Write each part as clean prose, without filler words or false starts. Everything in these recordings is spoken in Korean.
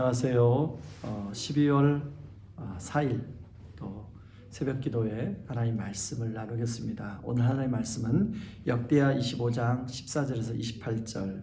안녕하세요. 12월 4일 또 새벽 기도에 하나님 말씀을 나누겠습니다. 오늘 하나님 말씀은 역대하 25장 14절에서 28절,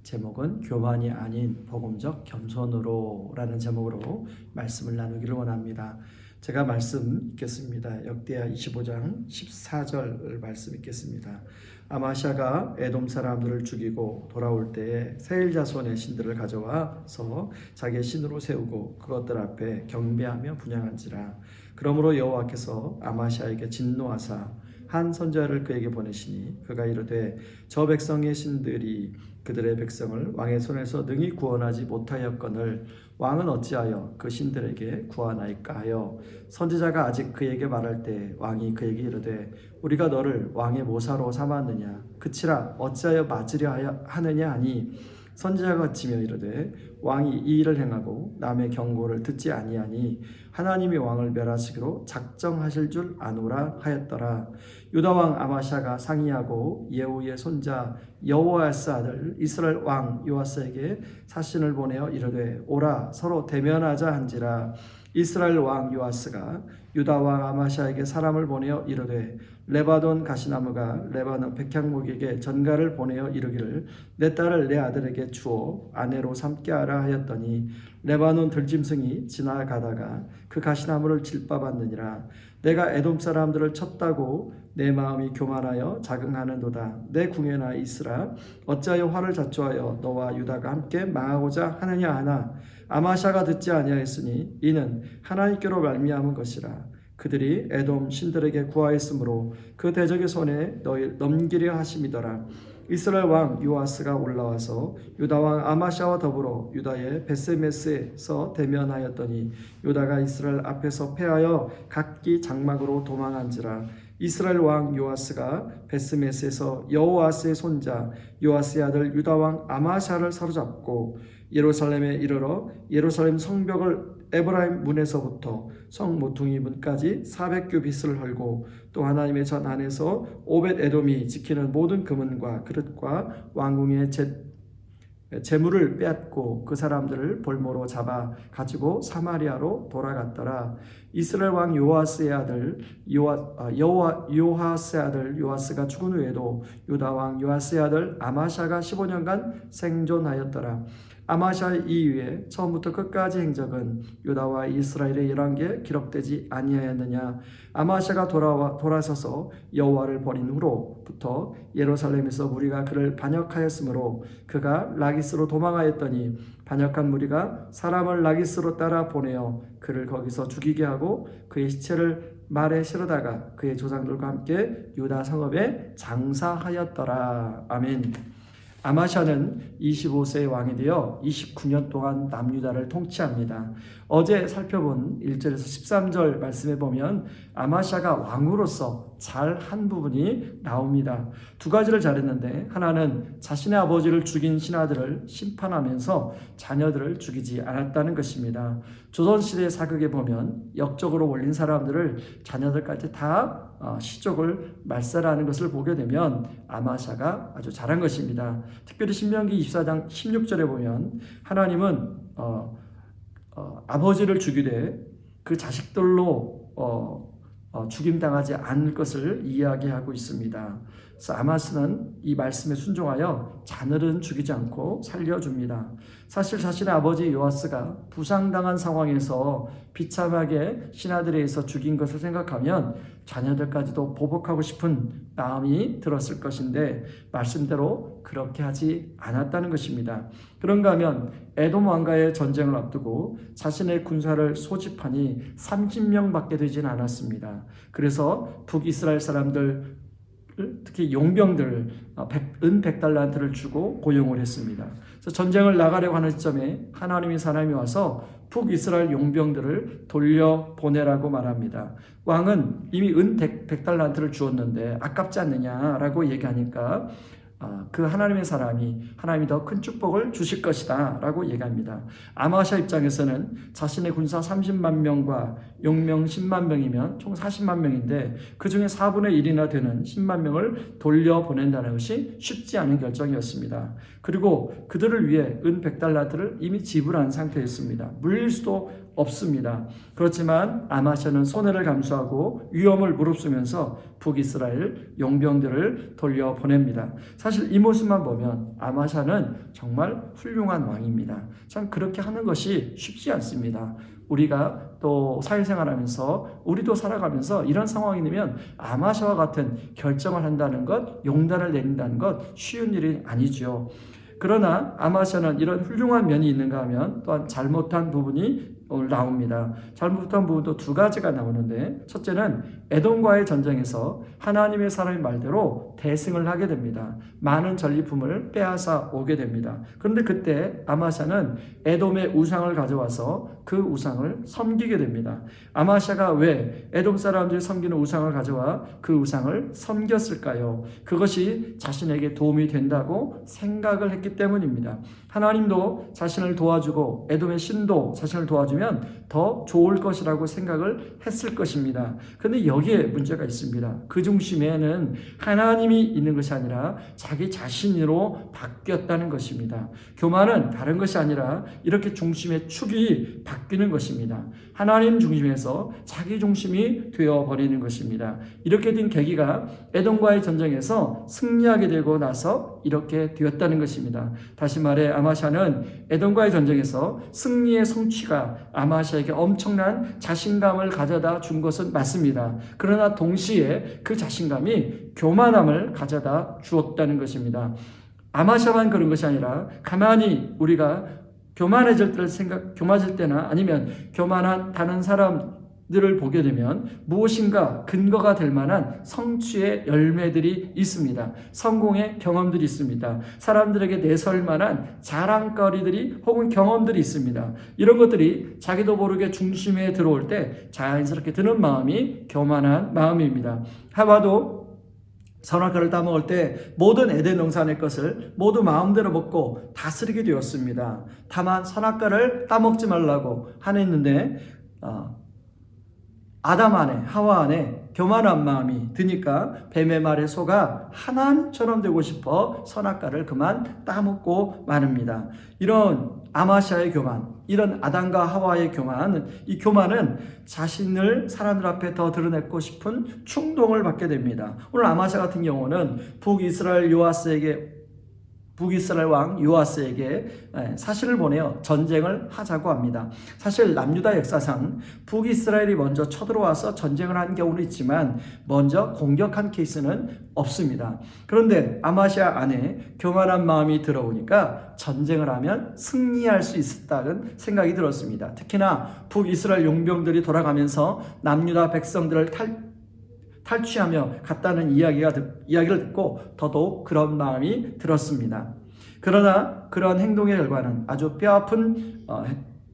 제목은 교만이 아닌 복음적 겸손으로 라는 제목으로 말씀을 나누기를 원합니다. 제가 말씀 읽겠습니다. 역대하 25장 14절 말씀 읽겠습니다. 아마샤가 에돔 사람들을 죽이고 돌아올 때에 세일 자손의 신들을 가져와서 자기의 신으로 세우고 그것들 앞에 경배하며 분향한지라. 그러므로 여호와께서 아마샤에게 진노하사 한 선지자를 그에게 보내시니 그가 이르되 저 백성의 신들이 그들의 백성을 왕의 손에서 능히 구원하지 못하였거늘 왕은 어찌하여 그 신들에게 구하나이까 하여 선지자가 아직 그에게 말할 때 왕이 그에게 이르되 우리가 너를 왕의 모사로 삼았느냐 그치라 어찌하여 맞으려 하느냐 하니 선지자가 그치며 이르되 왕이 이 일을 행하고 남의 경고를 듣지 아니하니 하나님이 왕을 멸하시기로 작정하실 줄 아노라 하였더라. 유다 왕 아마샤가 상의하고 예후의 손자 여호아스 아들 이스라엘 왕 요아스에게 사신을 보내어 이르되 오라 서로 대면하자 한지라. 이스라엘 왕 요아스가 유다 왕 아마샤에게 사람을 보내어 이르되 레바논 가시나무가 레바논 백향목에게 전가를 보내어 이르기를 내 딸을 내 아들에게 주어 아내로 삼게 하라 하였더니 레바논 들짐승이 지나가다가 그 가시나무를 질밥았느니라. 내가 에돔 사람들을 쳤다고 내 마음이 교만하여 자긍하는도다. 내 궁예나 있으라. 어찌하여 화를 자초하여 너와 유다가 함께 망하고자 하느냐 하나 아마샤가 듣지 아니하였으니 이는 하나님께로 말미암은 것이라. 그들이 에돔 신들에게 구하였으므로 그 대적의 손에 너희 넘기려 하심이더라. 이스라엘 왕 요아스가 올라와서 유다 왕 아마샤와 더불어 유다의 베세메스에서 대면하였더니 유다가 이스라엘 앞에서 패하여 각기 장막으로 도망한지라. 이스라엘 왕 요아스가 베스메스에서 여호아스의 손자 요아스의 아들 유다 왕 아마샤를 사로잡고 예루살렘에 이르러 예루살렘 성벽을 에브라임 문에서부터 성 모퉁이 문까지 400규빗을 헐고 또 하나님의 전 안에서 오벳 에돔이 지키는 모든 금은과 그릇과 왕궁의 재물을 빼앗고 그 사람들을 볼모로 잡아 가지고 사마리아로 돌아갔더라. 이스라엘 왕 요아스의 아들 요하스의 아들 요아스가 죽은 후에도 유다 왕 요아스의 아들 아마샤가 15년간 생존하였더라. 아마샤 이후에 처음부터 끝까지 행적은 유다와 이스라엘의 11개 기록되지 아니하였느냐. 아마샤가 돌아서서 여호와를 버린 후로부터 예루살렘에서 무리가 그를 반역하였으므로 그가 라기스로 도망하였더니 반역한 무리가 사람을 라기스로 따라 보내어 그를 거기서 죽이게 하고 그의 시체를 말에 실어다가 그의 조상들과 함께 유다 성읍에 장사하였더라. 아멘. 아마샤는 25세의 왕이 되어 29년 동안 남유다를 통치합니다. 어제 살펴본 1절에서 13절 말씀에 보면 아마샤가 왕으로서 잘한 부분이 나옵니다. 두 가지를 잘했는데 하나는 자신의 아버지를 죽인 신하들을 심판하면서 자녀들을 죽이지 않았다는 것입니다. 조선시대 사극에 보면 역적으로 올린 사람들을 자녀들까지 다 시족을 말살하는 것을 보게 되면 아마샤가 아주 잘한 것입니다. 특별히 신명기 24장 16절에 보면 하나님은 아버지를 죽이되 그 자식들로 죽임당하지 않을 것을 이야기하고 있습니다. 그래서 아마스는 이 말씀에 순종하여 자녀는 죽이지 않고 살려줍니다. 사실 자신의 아버지 요아스가 부상당한 상황에서 비참하게 신하들에 의해서 죽인 것을 생각하면 자녀들까지도 보복하고 싶은 마음이 들었을 것인데 말씀대로 그렇게 하지 않았다는 것입니다. 그런가 하면 에돔 왕과의 전쟁을 앞두고 자신의 군사를 소집하니 30명밖에 되진 않았습니다. 그래서 북이스라엘 사람들 특히 용병들 은 100달란트를 주고 고용을 했습니다. 그래서 전쟁을 나가려고 하는 시점에 하나님의 사람이 와서 북이스라엘 용병들을 돌려보내라고 말합니다. 왕은 이미 은 100달란트를 주었는데 아깝지 않느냐라고 얘기하니까 그 하나님의 사람이 하나님이 더 큰 축복을 주실 것이다 라고 얘기합니다. 아마샤 입장에서는 자신의 군사 30만 명과 용명 10만 명이면 총 40만 명인데 그 중에 4분의 1이나 되는 10만 명을 돌려보낸다는 것이 쉽지 않은 결정이었습니다. 그리고 그들을 위해 은 100달란트를 이미 지불한 상태였습니다. 물릴 수도 없습니다. 그렇지만 아마샤는 손해를 감수하고 위험을 무릅쓰면서 북이스라엘 용병들을 돌려보냅니다. 사실 이 모습만 보면 아마샤는 정말 훌륭한 왕입니다. 참 그렇게 하는 것이 쉽지 않습니다. 우리가 또 사회생활하면서 우리도 살아가면서 이런 상황이 되면 아마샤와 같은 결정을 한다는 것, 용단을 내린다는 것 쉬운 일이 아니죠. 그러나 아마샤는 이런 훌륭한 면이 있는가 하면 또한 잘못한 부분이 나옵니다. 잘못한 부분도 두 가지가 나오는데 첫째는 에돔과의 전쟁에서 하나님의 사람의 말대로 대승을 하게 됩니다. 많은 전리품을 빼앗아 오게 됩니다. 그런데 그때 아마샤는 에돔의 우상을 가져와서 그 우상을 섬기게 됩니다. 아마샤가 왜 에돔 사람들이 섬기는 우상을 가져와 그 우상을 섬겼을까요? 그것이 자신에게 도움이 된다고 생각을 했기 때문입니다. 하나님도 자신을 도와주고 에돔의 신도 자신을 도와주면 더 좋을 것이라고 생각을 했을 것입니다. 그런데 여기에 문제가 있습니다. 그 중심에는 하나님이 있는 것이 아니라 자기 자신으로 바뀌었다는 것입니다. 교만은 다른 것이 아니라 이렇게 중심의 축이 바뀌는 것입니다. 하나님 중심에서 자기 중심이 되어버리는 것입니다. 이렇게 된 계기가 에돔과의 전쟁에서 승리하게 되고 나서 이렇게 되었다는 것입니다. 다시 말해 아마샤는 에돔과의 전쟁에서 승리의 성취가 아마샤에게 엄청난 자신감을 가져다 준 것은 맞습니다. 그러나 동시에 그 자신감이 교만함을 가져다 주었다는 것입니다. 아마샤만 그런 것이 아니라 가만히 우리가 교만해질 때나 아니면 교만한 다른 사람들을 보게 되면 무엇인가 근거가 될 만한 성취의 열매들이 있습니다. 성공의 경험들이 있습니다. 사람들에게 내설 만한 자랑거리들이 혹은 경험들이 있습니다. 이런 것들이 자기도 모르게 중심에 들어올 때 자연스럽게 드는 마음이 교만한 마음입니다. 하와도 선악과를 따먹을 때 모든 에덴 동산의 것을 모두 마음대로 먹고 다스리게 되었습니다. 다만 선악과를 따먹지 말라고 하냈는데 아담 안에 하와 안에 교만한 마음이 드니까 뱀의 말에 속아 하나님처럼 되고 싶어 선악과를 그만 따먹고 마릅니다. 이런 아마샤의 교만, 이런 아담과 하와의 교만, 이 교만은 자신을 사람들 앞에 더 드러내고 싶은 충동을 받게 됩니다. 오늘 아마샤 같은 경우는 북이스라엘 왕 요아스에게 사신을 보내어 전쟁을 하자고 합니다. 사실 남유다 역사상 북이스라엘이 먼저 쳐들어와서 전쟁을 한 경우는 있지만 먼저 공격한 케이스는 없습니다. 그런데 아마샤 안에 교만한 마음이 들어오니까 전쟁을 하면 승리할 수 있었다는 생각이 들었습니다. 특히나 북이스라엘 용병들이 돌아가면서 남유다 백성들을 탈취하며 갔다는 이야기를 듣고 더더욱 그런 마음이 들었습니다. 그러나 그런 행동의 결과는 아주 뼈아픈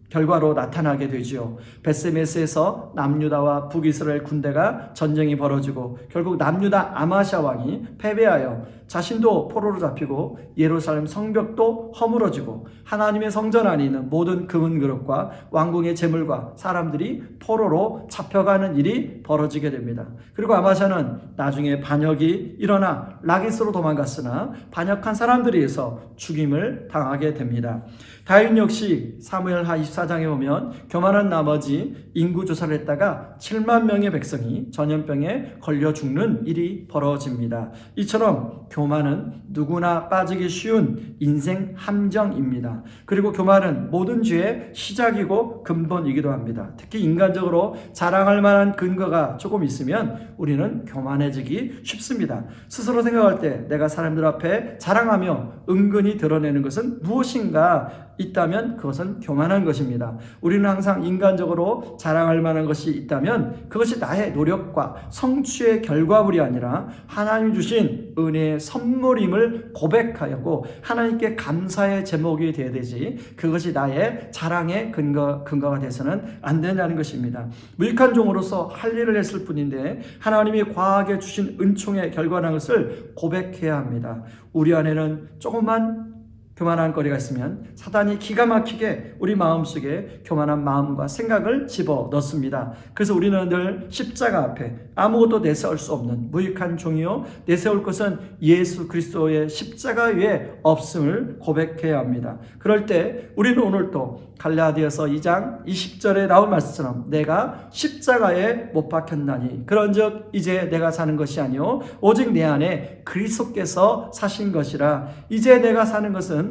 결과로 나타나게 되지요. 벳세메스에서 남유다와 북이스라엘 군대가 전쟁이 벌어지고 결국 남유다 아마샤 왕이 패배하여 자신도 포로로 잡히고 예루살렘 성벽도 허물어지고 하나님의 성전 안에 있는 모든 금은 그릇과 왕궁의 재물과 사람들이 포로로 잡혀가는 일이 벌어지게 됩니다. 그리고 아마샤는 나중에 반역이 일어나 라기스로 도망갔으나 반역한 사람들에 의해서 죽임을 당하게 됩니다. 다윗 역시 사무엘하 24장에 보면 교만한 나머지 인구 조사를 했다가 7만 명의 백성이 전염병에 걸려 죽는 일이 벌어집니다. 이처럼 교만은 누구나 빠지기 쉬운 인생 함정입니다. 그리고 교만은 모든 죄의 시작이고 근본이기도 합니다. 특히 인간적으로 자랑할 만한 근거가 조금 있으면 우리는 교만해지기 쉽습니다. 스스로 생각할 때 내가 사람들 앞에 자랑하며 은근히 드러내는 것은 무엇인가 있다면 그것은 교만한 것입니다. 우리는 항상 인간적으로 자랑할 만한 것이 있다면 그것이 나의 노력과 성취의 결과물이 아니라 하나님이 주신 은혜의 선물임을 고백하고 하나님께 감사의 제목이 되어야 되지, 그것이 나의 자랑의 근거가 돼서는 안 된다는 것입니다. 무익한 종으로서 할 일을 했을 뿐인데 하나님이 과하게 주신 은총의 결과라는 것을 고백해야 합니다. 우리 안에는 조금만 교만한 거리가 있으면 사단이 기가 막히게 우리 마음속에 교만한 마음과 생각을 집어넣습니다. 그래서 우리는 늘 십자가 앞에 아무것도 내세울 수 없는 무익한 종이요, 내세울 것은 예수 그리스도의 십자가 위에 없음을 고백해야 합니다. 그럴 때 우리는 오늘 또 갈라디아서 2장 20절에 나온 말씀처럼 내가 십자가에 못 박혔나니 그런즉 이제 내가 사는 것이 아니요 오직 내 안에 그리스도께서 사신 것이라. 이제 내가 사는 것은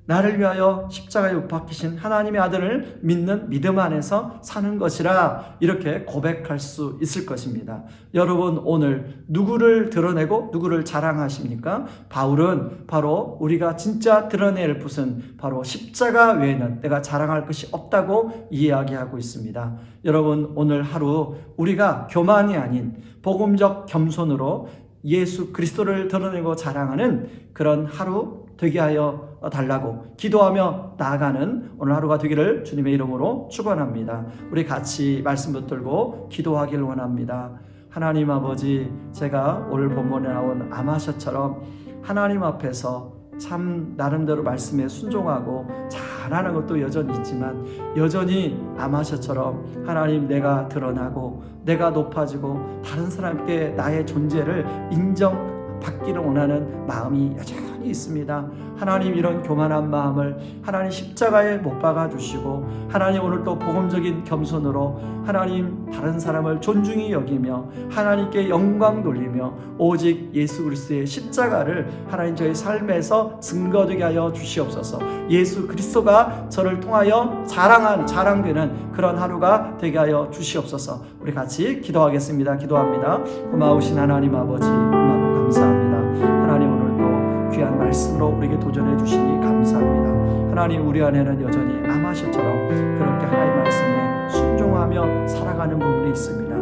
나를 위하여 십자가에 못 박히신 하나님의 아들을 믿는 믿음 안에서 사는 것이라, 이렇게 고백할 수 있을 것입니다. 여러분, 오늘 누구를 드러내고 누구를 자랑하십니까? 바울은 바로 우리가 진짜 드러낼 것은 바로 십자가 외에는 내가 자랑할 것이 없다고 이야기하고 있습니다. 여러분, 오늘 하루 우리가 교만이 아닌 복음적 겸손으로 예수 그리스도를 드러내고 자랑하는 그런 하루 되게 하여 달라고 기도하며 나아가는 오늘 하루가 되기를 주님의 이름으로 축원합니다. 우리 같이 말씀 붙들고 기도하길 원합니다. 하나님 아버지, 제가 오늘 본문에 나온 아마샤처럼 하나님 앞에서 참 나름대로 말씀에 순종하고 잘하는 것도 여전히 있지만 여전히 아마샤처럼 하나님 내가 드러나고 내가 높아지고 다른 사람께 나의 존재를 인정받기를 원하는 마음이 여전히 있습니다. 하나님, 이런 교만한 마음을 하나님 십자가에 못 박아 주시고 하나님 오늘 또 복음적인 겸손으로 하나님 다른 사람을 존중히 여기며 하나님께 영광 돌리며 오직 예수 그리스도의 십자가를 하나님 저희 삶에서 증거되게 하여 주시옵소서. 예수 그리스도가 저를 통하여 자랑되는 그런 하루가 되게 하여 주시옵소서. 우리 같이 기도하겠습니다. 기도합니다. 고마우신 하나님 아버지, 고맙고 감사합니다. 하나님, 오늘 또 귀한 말씀으로 우리에게 도전해 주시니 감사합니다. 하나님, 우리 안에는 여전히 아마샤처럼 그렇게 하나님 말씀에 순종하며 살아가는 부분이 있습니다.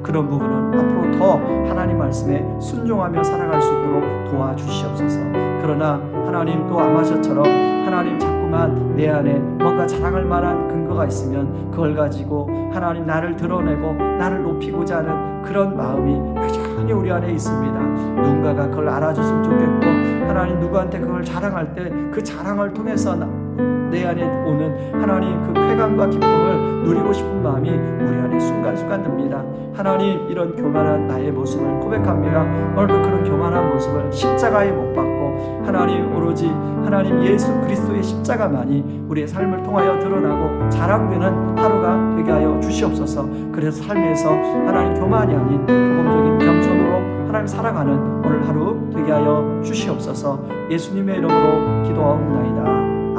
그런 부분은 앞으로 더 하나님 말씀에 순종하며 살아갈 수 있도록 도와주시옵소서. 그러나 하나님, 또 아마샤처럼 하나님 자꾸만 내 안에 뭔가 자랑할 만한 근거가 있으면 그걸 가지고 하나님 나를 드러내고 나를 높이고자 하는 그런 마음이 여전히 우리 안에 있습니다. 누군가가 그걸 알아줬으면 좋겠고 하나님 누구한테 그걸 자랑할 때 그 자랑을 통해서 내 안에 오는 하나님 그 쾌감과 기쁨을 누리고 싶은 마음이 우리 안에 순간순간 듭니다. 하나님, 이런 교만한 나의 모습을 고백합니다. 오늘도 그런 교만한 모습을 십자가에 못 박고 하나님 오로지 하나님 예수 그리스도의 십자가만이 우리의 삶을 통하여 드러나고 자랑되는 하루가 되게 하여 주시옵소서. 그래서 삶에서 하나님 교만이 아닌 복음적인 겸손으로 하나님 살아가는 오늘 하루 되게 하여 주시옵소서. 예수님의 이름으로 기도하옵나이다.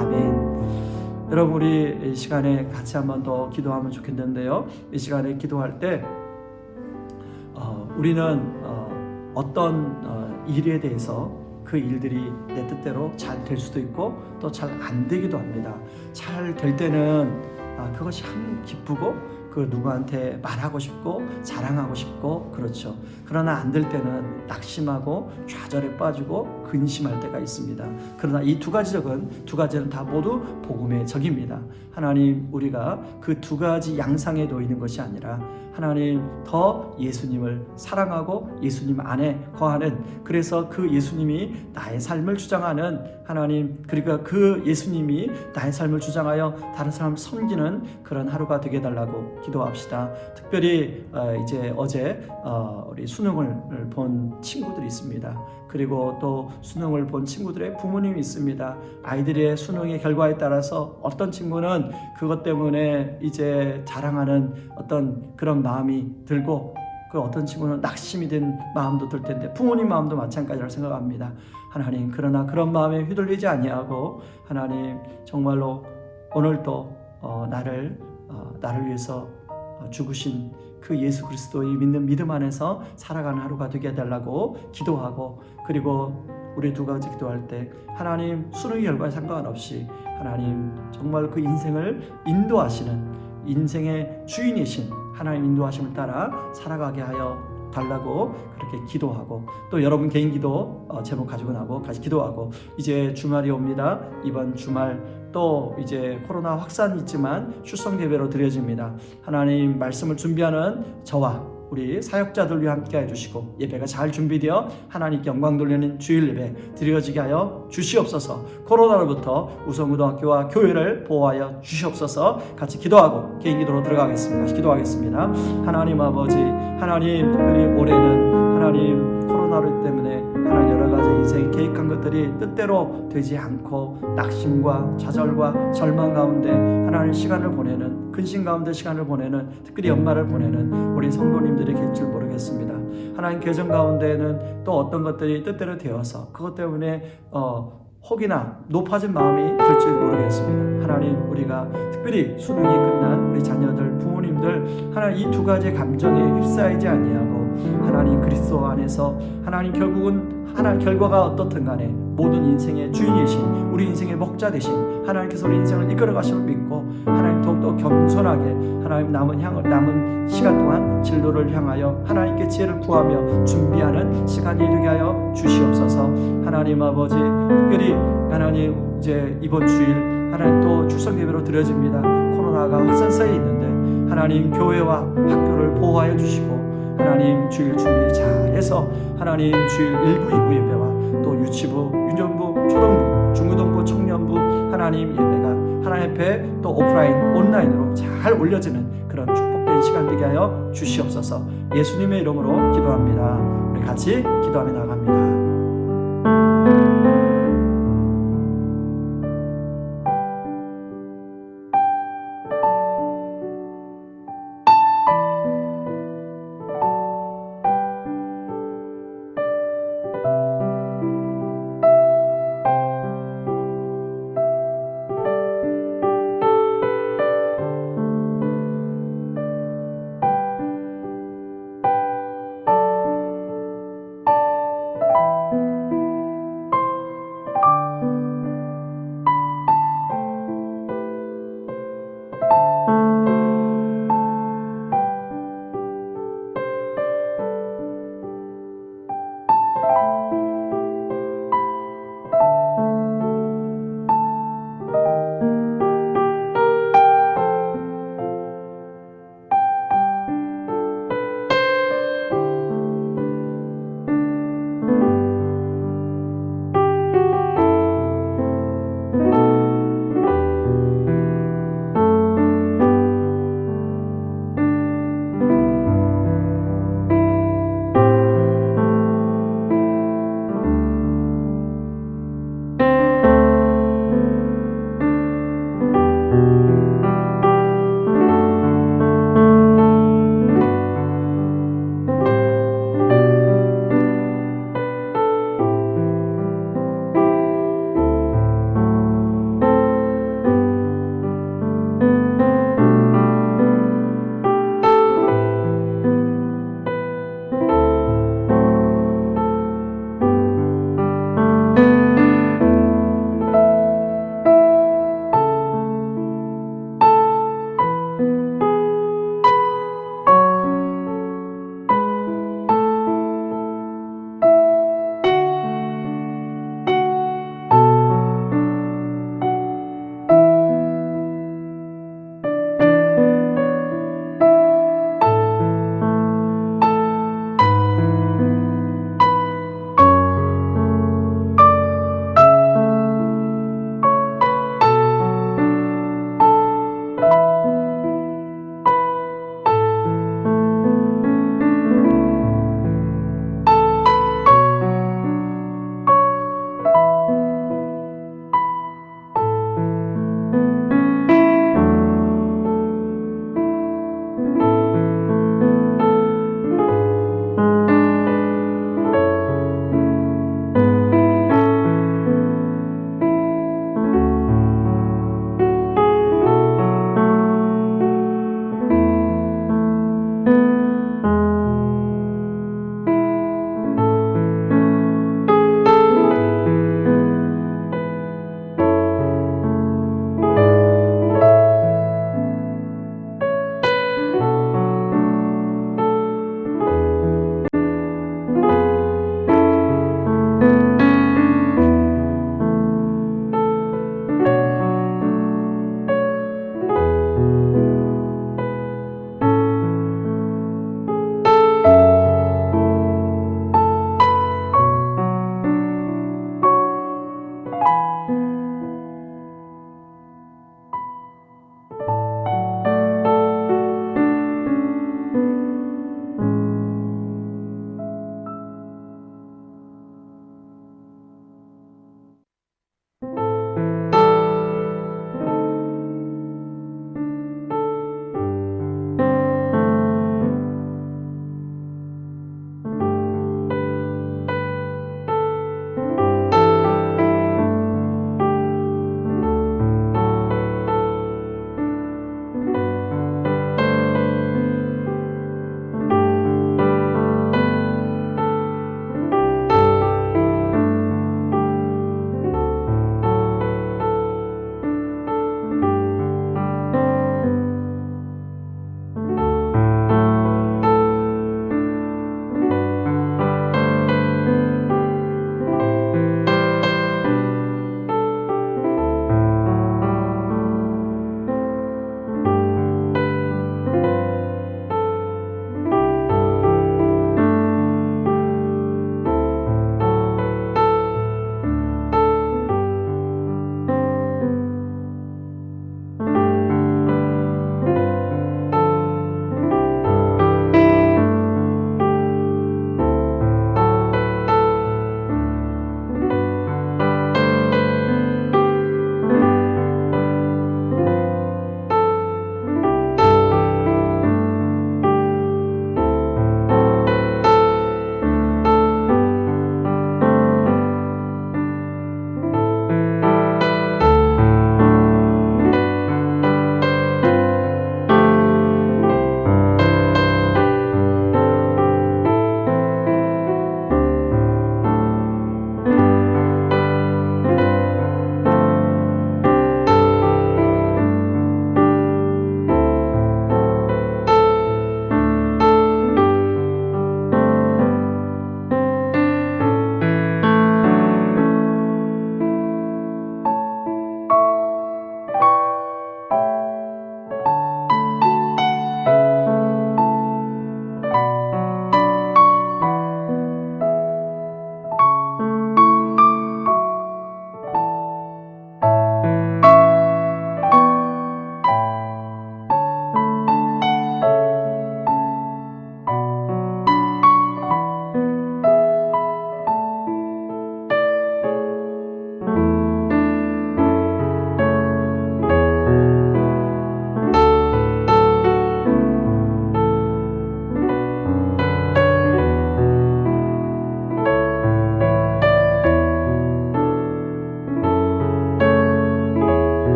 아멘. 여러분, 우리 이 시간에 같이 한번 더 기도하면 좋겠는데요. 이 시간에 기도할 때 우리는 어떤 일에 대해서 그 일들이 내 뜻대로 잘 될 수도 있고 또 잘 안 되기도 합니다. 잘 될 때는 그것이 참 기쁘고 그 누구한테 말하고 싶고 자랑하고 싶고 그렇죠. 그러나 안 될 때는 낙심하고 좌절에 빠지고 근심할 때가 있습니다. 그러나 이 두 가지는 다 모두 복음의 적입니다. 하나님, 우리가 그 두 가지 양상에 놓이는 것이 아니라 하나님 더 예수님을 사랑하고 예수님 안에 거하는, 그래서 그 예수님이 나의 삶을 주장하는 하나님, 그러니까 그 예수님이 나의 삶을 주장하여 다른 사람 섬기는 그런 하루가 되게 해달라고 기도합시다. 특별히 이제 어제 우리 수능을 본 친구들이 있습니다. 그리고 또 수능을 본 친구들의 부모님이 있습니다. 아이들의 수능의 결과에 따라서 어떤 친구는 그것 때문에 이제 자랑하는 어떤 그런 마음이 들고 그 어떤 친구는 낙심이 된 마음도 들 텐데 부모님 마음도 마찬가지라고 생각합니다. 하나님, 그러나 그런 마음에 휘둘리지 아니하고 하나님 정말로 오늘도 나를 위해서 죽으신 그 예수 그리스도의 믿는 믿음 안에서 살아가는 하루가 되게 해달라고 기도하고, 그리고 우리 두 가지 기도할 때 하나님 수능 결과에 상관없이 하나님 정말 그 인생을 인도하시는 인생의 주인이신 하나님 인도하심을 따라 살아가게 하여 달라고 그렇게 기도하고, 또 여러분 개인 기도 제목 가지고 나고 같이 기도하고, 이제 주말이 옵니다. 이번 주말 또 이제 코로나 확산이 있지만 출석 예배로 드려집니다. 하나님 말씀을 준비하는 저와 우리 사역자들 위해 함께 해주시고, 예배가 잘 준비되어 하나님께 영광 돌리는 주일 예배 드려지게 하여 주시옵소서. 코로나로부터 우성고등학교와 교회를 보호하여 주시옵소서. 같이 기도하고 개인 기도로 들어가겠습니다. 같이 기도하겠습니다. 하나님 아버지, 하나님 특별히 올해는 하나님 코로나로 때문에 하나님 여러 가지 인생에 계획한 것들이 뜻대로 되지 않고 낙심과 좌절과 절망 가운데 하나님 시간을 보내는, 근심 가운데 시간을 보내는, 특별히 연말을 보내는 우리 성도님들이 계실 줄 모르겠습니다. 하나님 계정 가운데에는 또 어떤 것들이 뜻대로 되어서 그것 때문에 혹이나 높아진 마음이 들지 모르겠습니다. 하나님, 우리가 특별히 수능이 끝난 우리 자녀들, 부모님들 하나님 이 두 가지 감정에 휩싸이지 아니하고 하나님 그리스도 안에서 하나님 결국은 하나님 결과가 어떻든 간에 모든 인생의 주인이신 우리 인생의 목자 되신 하나님께서 우리 인생을 이끌어 가심을 믿고 하나님 더욱더 겸손하게 하나님 남은 시간 동안 진로를 향하여 하나님께 지혜를 구하며 준비하는 시간이 되게 하여 주시옵소서. 하나님 아버지, 특별히 하나님 이제 이번 주일 하나님 또 출석 예배로 드려집니다. 코로나가 확산세에 있는데 하나님 교회와 학교를 보호하여 주시고 하나님 주일 준비 잘해서 하나님 주일 1부, 2부 예배와 또 유치부, 유년부, 초등부, 중고등부, 청년부 하나님 예배가 하나님 앞에 또 오프라인, 온라인으로 잘 올려지는 그런 축복된 시간 되게 하여 주시옵소서. 예수님의 이름으로 기도합니다. 우리 같이 기도하며 나갑니다.